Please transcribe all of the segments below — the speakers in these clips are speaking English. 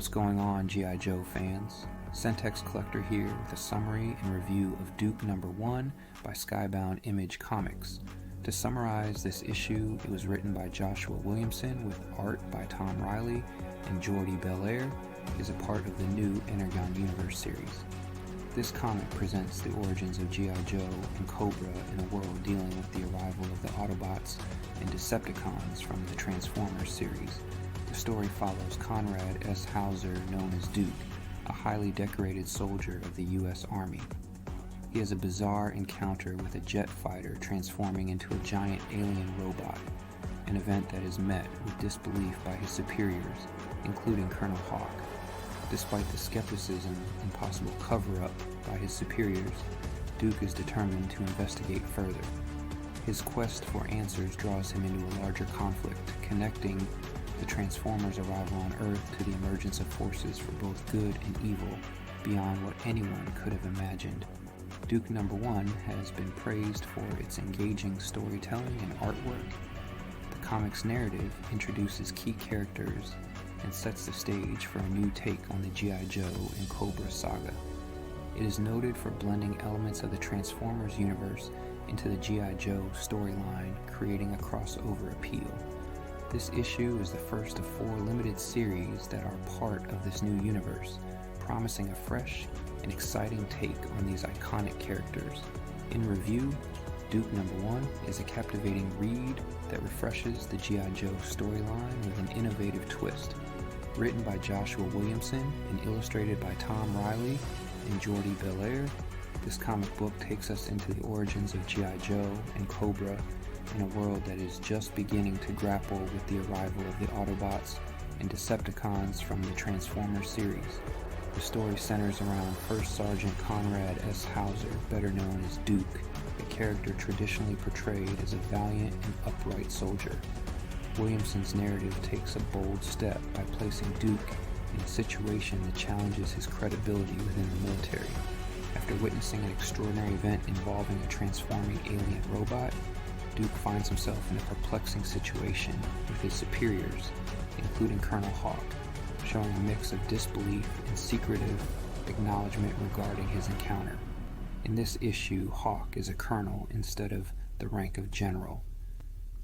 What's going on, G.I. Joe fans? Centex Collector here with a summary and review of Duke Number 1 by Skybound Image Comics. To summarize this issue, it was written by Joshua Williamson with art by Tom Riley, and Jordie Bellaire is a part of the new Energon Universe series. This comic presents the origins of G.I. Joe and Cobra in a world dealing with the arrival of the Autobots and Decepticons from the Transformers series. The story follows Conrad S. Hauser, known as Duke, a highly decorated soldier of the U.S. Army. He has a bizarre encounter with a jet fighter transforming into a giant alien robot, an event that is met with disbelief by his superiors, including Colonel Hawk. Despite the skepticism and possible cover-up by his superiors, Duke is determined to investigate further. His quest for answers draws him into a larger conflict, connecting the Transformers' arrival on Earth to the emergence of forces for both good and evil beyond what anyone could have imagined. Duke Number 1 has been praised for its engaging storytelling and artwork. The comic's narrative introduces key characters and sets the stage for a new take on the G.I. Joe and Cobra saga. It is noted for blending elements of the Transformers universe into the G.I. Joe storyline, creating a crossover appeal. This issue is the first of 4 limited series that are part of this new universe, promising a fresh and exciting take on these iconic characters. In review, Duke Number 1 is a captivating read that refreshes the G.I. Joe storyline with an innovative twist. Written by Joshua Williamson and illustrated by Tom Riley and Jordie Bellaire, this comic book takes us into the origins of G.I. Joe and Cobra in a world that is just beginning to grapple with the arrival of the Autobots and Decepticons from the Transformers series. The story centers around First Sergeant Conrad S. Hauser, better known as Duke, a character traditionally portrayed as a valiant and upright soldier. Williamson's narrative takes a bold step by placing Duke in a situation that challenges his credibility within the military. After witnessing an extraordinary event involving a transforming alien robot, Duke finds himself in a perplexing situation with his superiors, including Colonel Hawk, showing a mix of disbelief and secretive acknowledgement regarding his encounter. In this issue, Hawk is a colonel instead of the rank of general.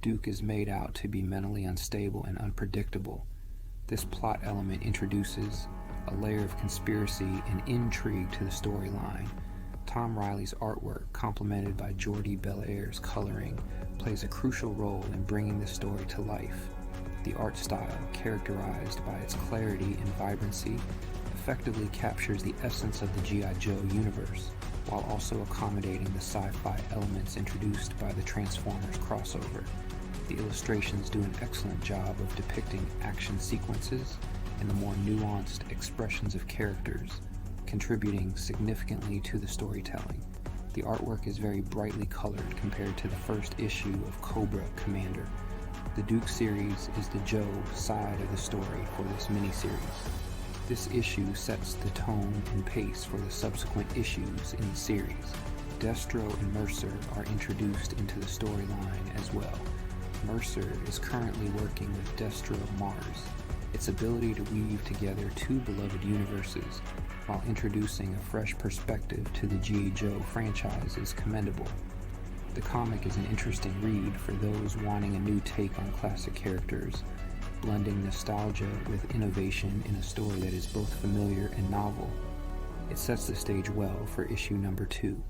Duke is made out to be mentally unstable and unpredictable. This plot element introduces a layer of conspiracy and intrigue to the storyline. Tom Riley's artwork, complemented by Jordie Bellaire's coloring, plays a crucial role in bringing the story to life. The art style, characterized by its clarity and vibrancy, effectively captures the essence of the G.I. Joe universe, while also accommodating the sci-fi elements introduced by the Transformers crossover. The illustrations do an excellent job of depicting action sequences and the more nuanced expressions of characters, contributing significantly to the storytelling. The artwork is very brightly colored compared to the first issue of Cobra Commander. The Duke series is the Joe side of the story for this miniseries. This issue sets the tone and pace for the subsequent issues in the series. Destro and Mercer are introduced into the storyline as well. Mercer is currently working with Destro Mars. Its ability to weave together 2 beloved universes while introducing a fresh perspective to the G.I. Joe franchise is commendable. The comic is an interesting read for those wanting a new take on classic characters, blending nostalgia with innovation in a story that is both familiar and novel. It sets the stage well for issue number 2.